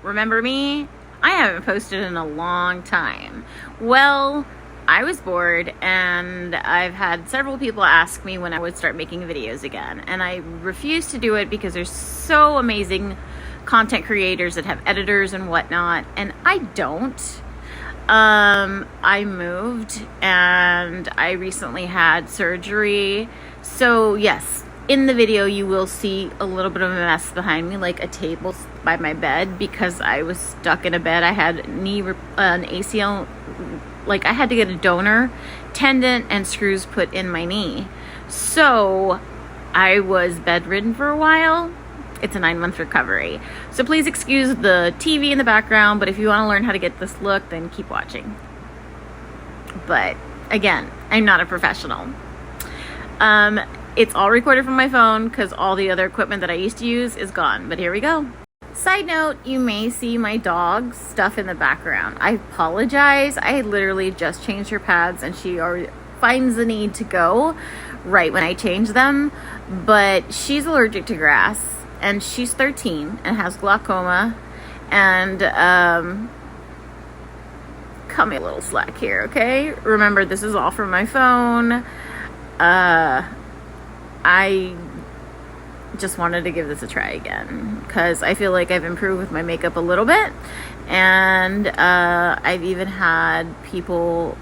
remember me? I haven't posted in a long time. Well, I was bored, and I've had several people ask me when I would start making videos again, and I refuse to do it because there's so amazing content creators that have editors and whatnot, and I don't. I moved and I recently had surgery, so yes, in the video you will see a little bit of a mess behind me, like a table by my bed, because I was stuck in a bed. I had an ACL, like I had to get a donor tendon and screws put in my knee, so I was bedridden for a while. It's a 9-month recovery. So please excuse the TV in the background, but if you want to learn how to get this look, then keep watching. But again, I'm not a professional. It's all recorded from my phone because all the other equipment that I used to use is gone, but here we go. Side note, you may see my dog's stuff in the background. I apologize. I literally just changed her pads and she already finds the need to go right when I change them, but she's allergic to grass. And she's 13 and has glaucoma, and cut me a little slack here, okay? Remember, this is all from my phone. I just wanted to give this a try again because I feel like I've improved with my makeup a little bit, and I've even had people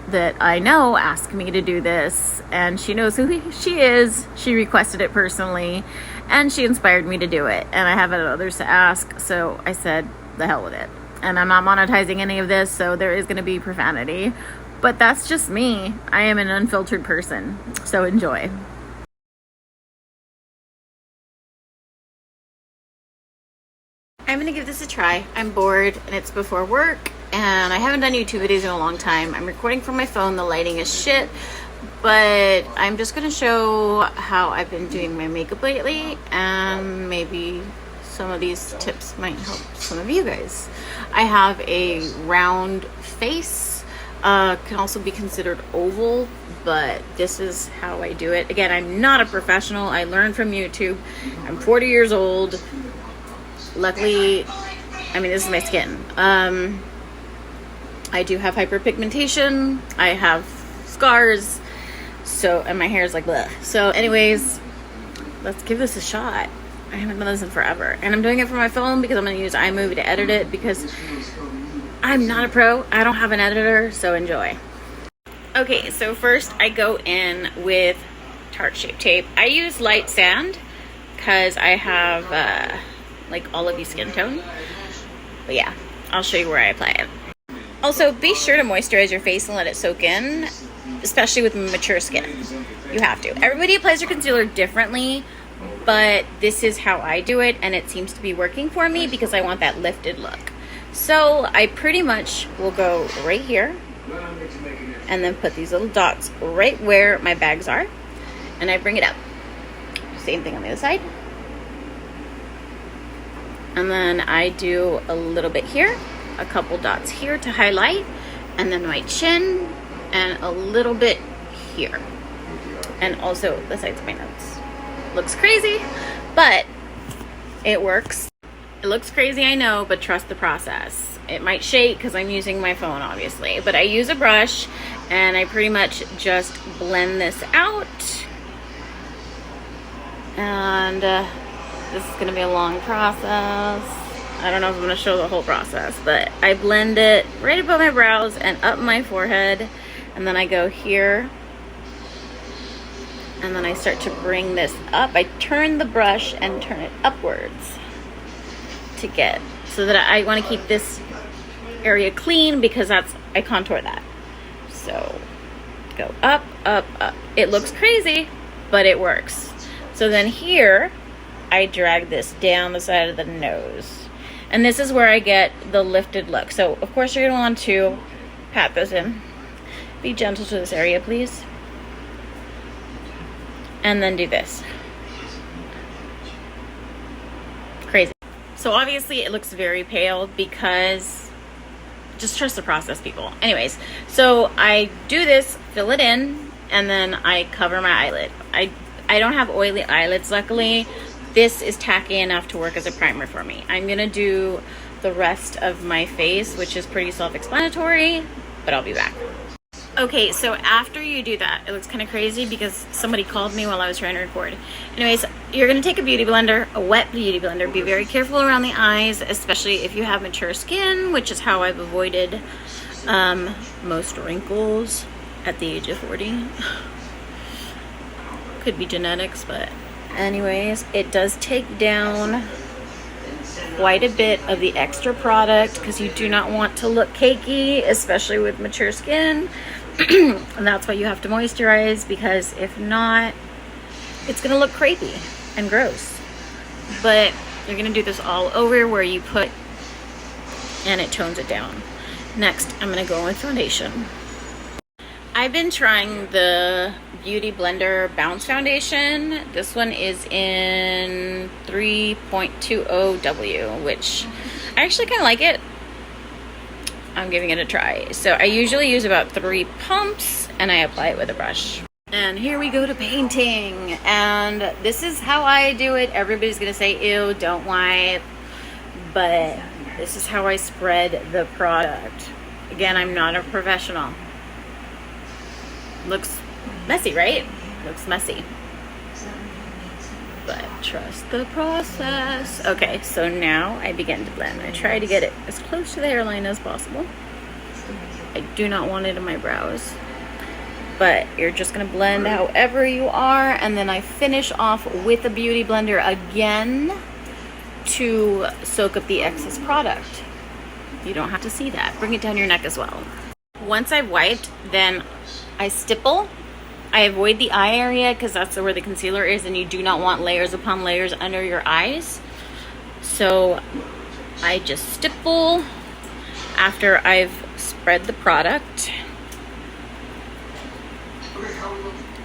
that I know ask me to do this, and she knows who she is. She requested it personally, and she inspired me to do it, and I have others to ask, so I said the hell with it. And I'm not monetizing any of this, so there is going to be profanity, but that's just me. I am an unfiltered person, so enjoy. I'm gonna give this a try. I'm bored and it's before work, and I haven't done YouTube videos in a long time. I'm recording from my phone. The lighting is shit, but I'm just gonna show how I've been doing my makeup lately, and maybe some of these tips might help some of you guys. I have a round face, can also be considered oval, but this is how I do it. Again, I'm not a professional. I learned from YouTube. I'm 40 years old. Luckily, I mean, this is my skin. I do have hyperpigmentation. I have scars. So, and my hair is like bleh. So anyways, let's give this a shot. I haven't done this in forever. And I'm doing it from my phone because I'm going to use iMovie to edit it because I'm not a pro. I don't have an editor, so enjoy. Okay, so first I go in with Tarte Shape Tape. I use light sand because I have like olive-y skin tone. But yeah, I'll show you where I apply it. Also, be sure to moisturize your face and let it soak in, especially with mature skin. You have to. Everybody applies their concealer differently, but this is how I do it, and it seems to be working for me because I want that lifted look. So I pretty much will go right here and then put these little dots right where my bags are, and I bring it up. Same thing on the other side. And then I do a little bit here, a couple dots here to highlight, and then my chin, and a little bit here. And also the sides of my nose. Looks crazy, but it works. It looks crazy, I know, but trust the process. It might shake because I'm using my phone, obviously. But I use a brush, and I pretty much just blend this out. And this is going to be a long process. I don't know if I'm going to show the whole process, but I blend it right above my brows and up my forehead. And then I go here. And then I start to bring this up. I turn the brush and turn it upwards to get, so that I want to keep this area clean because I contour that. So go up, up, up. It looks crazy, but it works. So then here, I drag this down the side of the nose. And this is where I get the lifted look. So, of course, you're going to want to pat this in. Be gentle to this area, please. And then do this. Crazy. So, obviously, it looks very pale because... just trust the process, people. Anyways, so I do this, fill it in, and then I cover my eyelid. I don't have oily eyelids, luckily, this is tacky enough to work as a primer for me. I'm gonna do the rest of my face, which is pretty self-explanatory, but I'll be back. Okay, so after you do that, it looks kind of crazy because somebody called me while I was trying to record. Anyways, you're gonna take a beauty blender, a wet beauty blender. Be very careful around the eyes, especially if you have mature skin, which is how I've avoided most wrinkles at the age of 40. Could be genetics, but anyways, it does take down quite a bit of the extra product because you do not want to look cakey, especially with mature skin. And that's why you have to moisturize, because if not, it's gonna look crepey and gross. But you're gonna do this all over where you put, and it tones it down. Next, I'm gonna go with foundation. I've been trying the Beauty Blender Bounce Foundation. This one is in 3.20W, which I actually kind of like it. I'm giving it a try. So I usually use about 3 pumps and I apply it with a brush. And here we go to painting. And this is how I do it. Everybody's gonna say, ew, don't wipe. But this is how I spread the product. Again, I'm not a professional. Looks messy, right? Looks messy. But trust the process. Okay, so now I begin to blend. I try to get it as close to the hairline as possible. I do not want it in my brows. But you're just gonna blend however you are, and then I finish off with a beauty blender again to soak up the excess product. You don't have to see that. Bring it down your neck as well. Once I've wiped, then I stipple. I avoid the eye area because that's where the concealer is, and you do not want layers upon layers under your eyes. So I just stipple after I've spread the product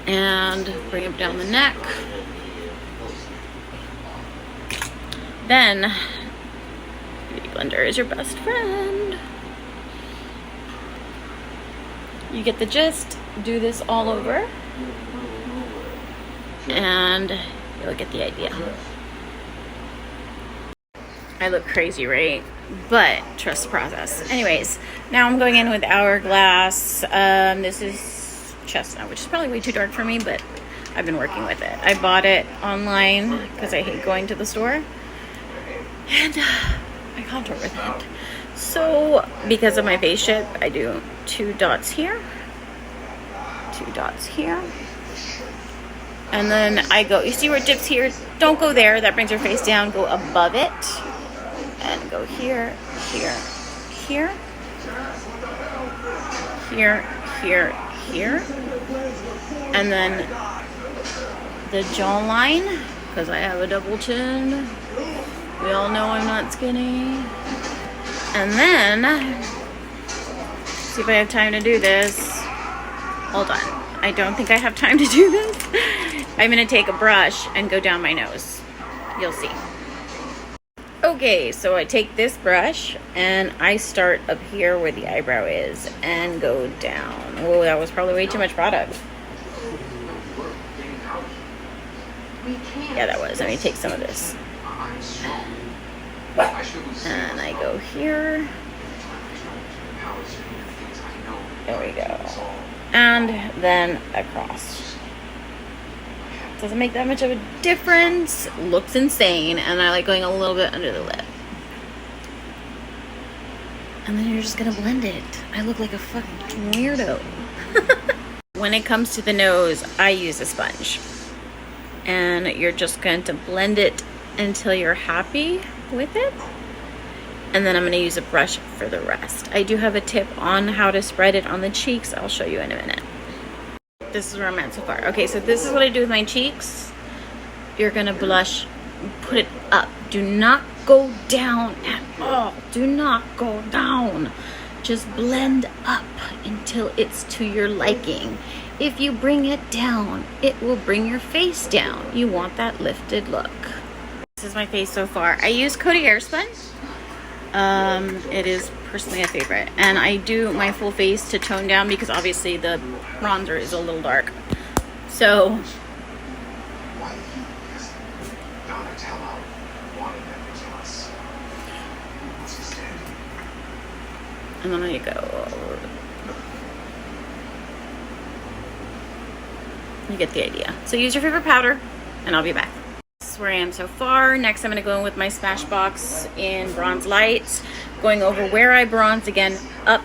and bring it down the neck. Then Beauty Blender is your best friend. You get the gist. Do this all over and you'll get the idea. I look crazy, right? But trust the process. Anyways, now I'm going in with Hourglass. This is Chestnut, which is probably way too dark for me, but I've been working with it. I bought it online because I hate going to the store, and I contour with it. So because of my face shape, I do 2 dots here, 2 dots here, and then I go, you see where it dips here? Don't go there, that brings your face down. Go above it and go here, here, here, here, here, here, and then the jawline, because I have a double chin. We all know I'm not skinny. And then see if I have time to do this. Hold on. I don't think I have time to do this. I'm gonna take a brush and go down my nose. You'll see. Okay, so I take this brush and I start up here where the eyebrow is and go down. Oh, that was probably way too much product. Yeah, that was. Let me take some of this. And I go here. There we go. And then across. Doesn't make that much of a difference. Looks insane. And I like going a little bit under the lip. And then you're just gonna blend it. I look like a fucking weirdo. When it comes to the nose, I use a sponge. And you're just going to blend it until you're happy with it. And then I'm going to use a brush for the rest. I do have a tip on how to spread it on the cheeks. I'll show you in a minute. This is where I'm at so far. Okay, so this is what I do with my cheeks. You're going to blush, put it up. Do not go down at all. Do not go down. Just blend up until it's to your liking. If you bring it down, it will bring your face down. You want that lifted look. This is my face so far. I use Coty Airspun. It is personally a favorite. And I do my full face to tone down because obviously the bronzer is a little dark. So And then I go. You get the idea. So use your favorite powder, and I'll be back. This is where I am so far. Next, I'm going to go in with my Smashbox in Bronze Light, going over where I bronze again, up,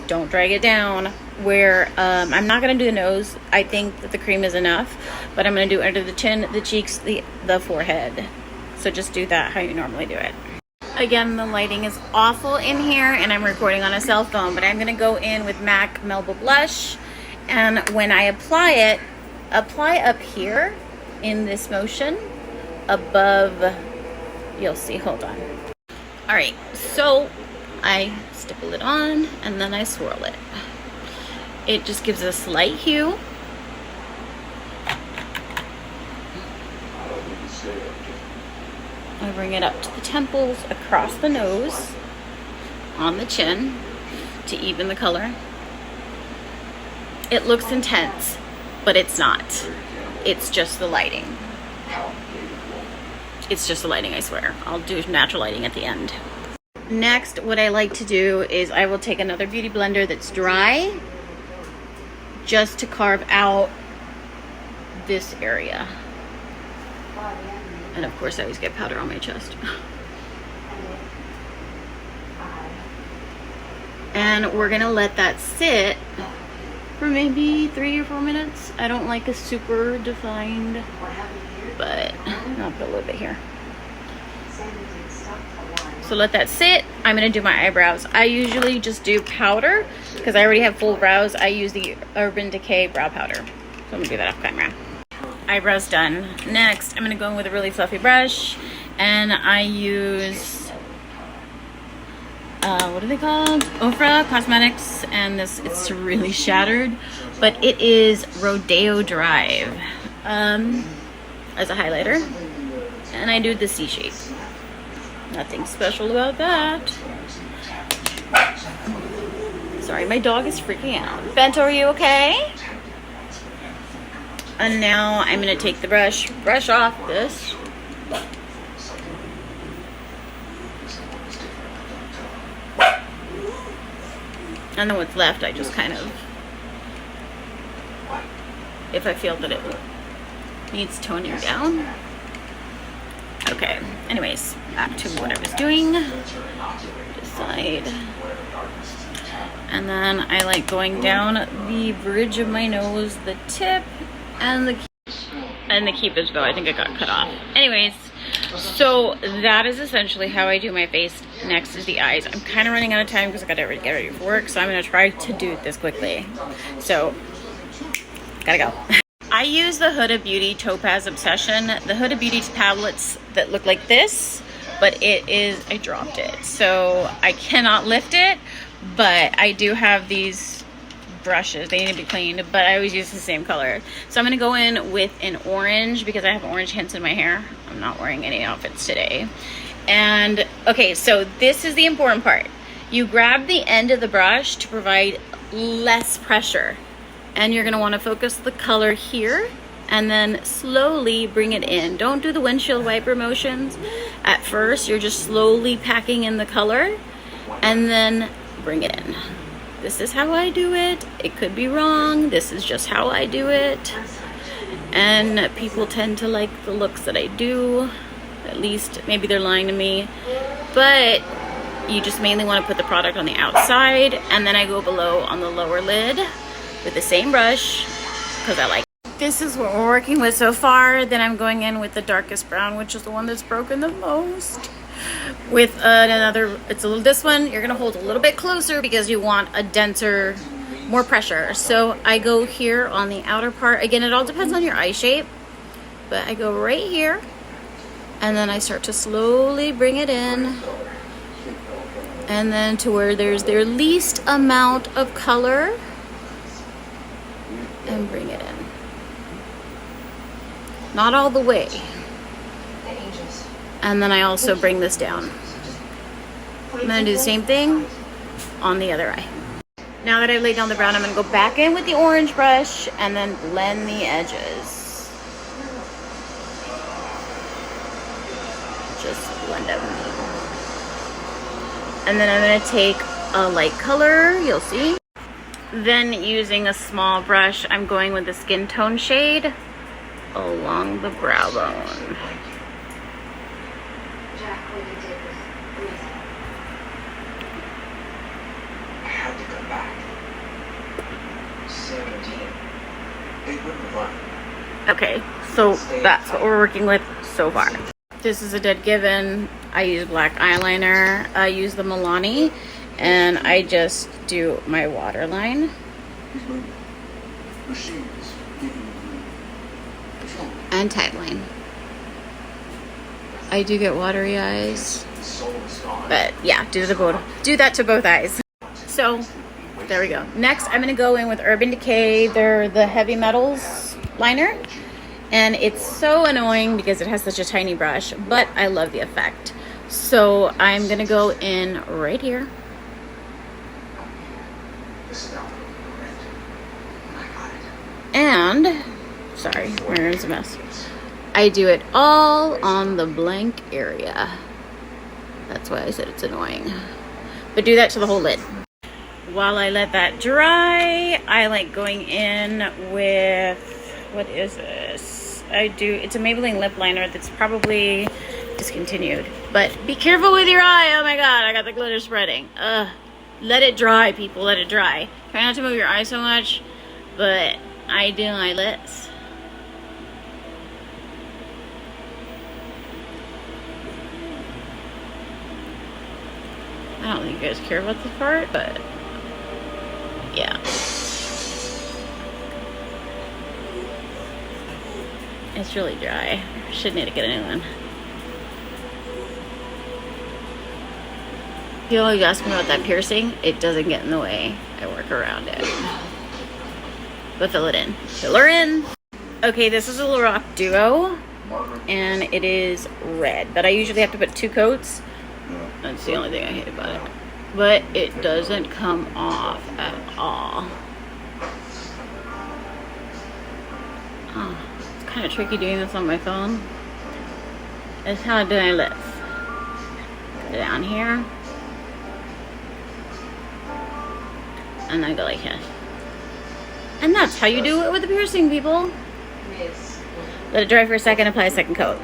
don't drag it down. Where I'm not going to do the nose. I think that the cream is enough, but I'm going to do under the chin, the cheeks, the forehead. So just do that how you normally do it. Again, the lighting is awful in here, and I'm recording on a cell phone, but I'm going to go in with MAC Melba Blush, and when I apply it, apply up here in this motion above, you'll see, hold on. All right, so I stipple it on and then I swirl it. It just gives a slight hue. I bring it up to the temples, across the nose, on the chin to even the color. It looks intense, but it's not. It's just the lighting. It's just the lighting, I swear. I'll do natural lighting at the end. Next, what I like to do is I will take another beauty blender that's dry just to carve out this area. And of course I always get powder on my chest. And we're gonna let that sit for maybe 3 or 4 minutes. I don't like a super defined, but I'll put a little bit here. So let that sit. I'm gonna do my eyebrows. I usually just do powder because I already have full brows. I use the Urban Decay brow powder. So I'm gonna do that off camera. Eyebrows done. Next, I'm gonna go in with a really fluffy brush, and I use what are they called? Ofra Cosmetics, and this, it's really shattered, but it is Rodeo Drive as a highlighter, and I do the C shape. Nothing special about that. Sorry, my dog is freaking out. Bento, are you okay? And now I'm gonna take the brush off this. And then what's left, I just kind of, if I feel that it needs toning down. Okay, anyways, back to what I was doing. This side. And then I like going down the bridge of my nose, the tip, and the cupid's bow. I think it got cut off. Anyways, so that is essentially how I do my face. Next is the eyes. I'm kind of running out of time because I gotta get ready for work, so I'm gonna try to do this quickly. So, gotta go. I use the Huda Beauty Topaz Obsession. The Huda Beauty tablets that look like this, but it is, I dropped it. So I cannot lift it, but I do have these brushes. They need to be cleaned, but I always use the same color. So I'm gonna go in with an orange because I have orange hints in my hair. I'm not wearing any outfits today. And okay, so this is the important part. You grab the end of the brush to provide less pressure. And you're gonna wanna focus the color here and then slowly bring it in. Don't do the windshield wiper motions. At first, you're just slowly packing in the color and then bring it in. This is how I do it. It could be wrong. This is just how I do it. And people tend to like the looks that I do. At least, maybe they're lying to me. But you just mainly wanna put the product on the outside, and then I go below on the lower lid with the same brush because I like it. This is what we're working with so far. Then I'm going in with the darkest brown, which is the one that's broken the most. With another, it's a little, this one you're gonna hold a little bit closer because you want a denser, more pressure. So I go here on the outer part. Again, it all depends on your eye shape, but I go right here and then I start to slowly bring it in, and then to where there's their least amount of color, and bring it in. Not all the way. And then I also bring this down. I'm gonna do the same thing on the other eye. Now that I've laid down the brown, I'm gonna go back in with the orange brush and then blend the edges. Just blend them. And then I'm gonna take a light color, you'll see. Then using a small brush, I'm going with the skin tone shade along the brow bone. Okay, so that's what we're working with so far. This is a dead given. I use black eyeliner. I use the Milani, and I just do my waterline. And tagline. I do get watery eyes, but yeah, do that to both eyes. So there we go. Next, I'm gonna go in with Urban Decay. They're the heavy metals liner, and it's so annoying because it has such a tiny brush, but I love the effect. So I'm gonna go in right here. And sorry, my room's a mess. I do it all on the blank area. That's why I said it's annoying. But do that to the whole lid. While I let that dry, I like going in with, what is this? It's a Maybelline lip liner that's probably discontinued. But be careful with your eye. Oh my god, I got the glitter spreading. Let it dry, people, let it dry. Try not to move your eye so much, but I do my lips. I don't think you guys care about this part, but yeah. It's really dry. Should need to get a new one. People always ask me about that piercing. It doesn't get in the way. I work around it. But fill it in. Fill her in. Okay, this is a Lorac Duo, and it is red. But I usually have to put 2 coats. That's the only thing I hate about it. But it doesn't come off at all. Oh, it's kind of tricky doing this on my phone. That's how I do my lips. Go down here. And I go like this. And that's how you do it with the piercing, people. Let it dry for a second, apply a second coat.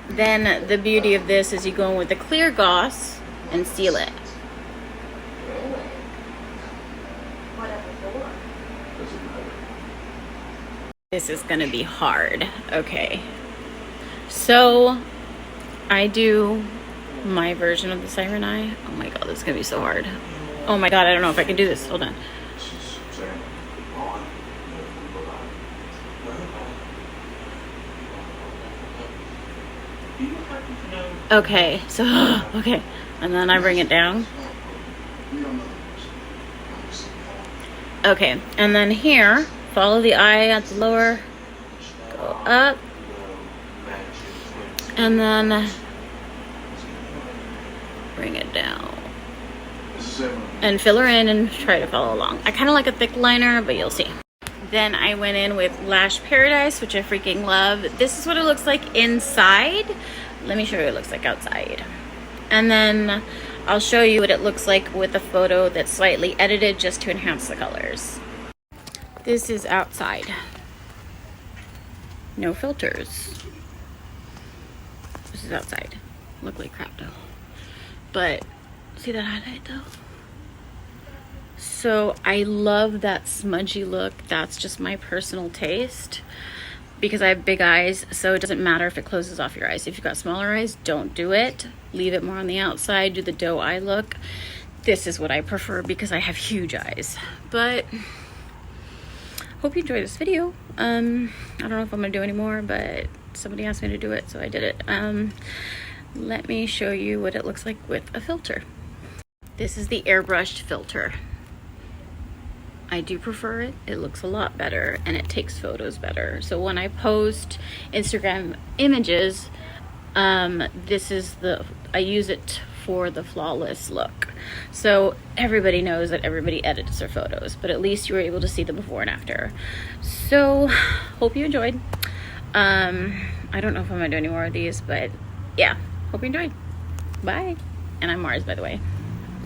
Then the beauty of this is you go in with the clear gauze and seal it. This is gonna be hard. Okay. So I do my version of the siren eye. Oh my god, this is gonna be so hard. Oh my god, I don't know if I can do this. Hold on. Okay, so, okay. And then I bring it down. Okay, and then here, follow the eye at the lower, go up, and then bring it down. And fill her in and try to follow along. I kind of like a thick liner, but you'll see. Then I went in with Lash Paradise, which I freaking love. This is what it looks like inside. Let me show you what it looks like outside. And then I'll show you what it looks like with a photo that's slightly edited just to enhance the colors. This is outside. No filters. This is outside. Look like crap though. But see that highlight though? So I love that smudgy look. That's just my personal taste because I have big eyes, so it doesn't matter if it closes off your eyes. If you've got smaller eyes, don't do it. Leave it more on the outside. Do the doe eye look. This is what I prefer because I have huge eyes. But hope you enjoyed this video. I don't know if I'm gonna do any more, but somebody asked me to do it, so I did it. Let me show you what it looks like with a filter. This is the airbrushed filter. I do prefer it. It looks a lot better and it takes photos better. So when I post Instagram images, I use it for the flawless look. So everybody knows that everybody edits their photos, but at least you were able to see the before and after. So hope you enjoyed. I don't know if I'm gonna do any more of these, but yeah, hope you enjoyed. Bye. And I'm Mars, by the way.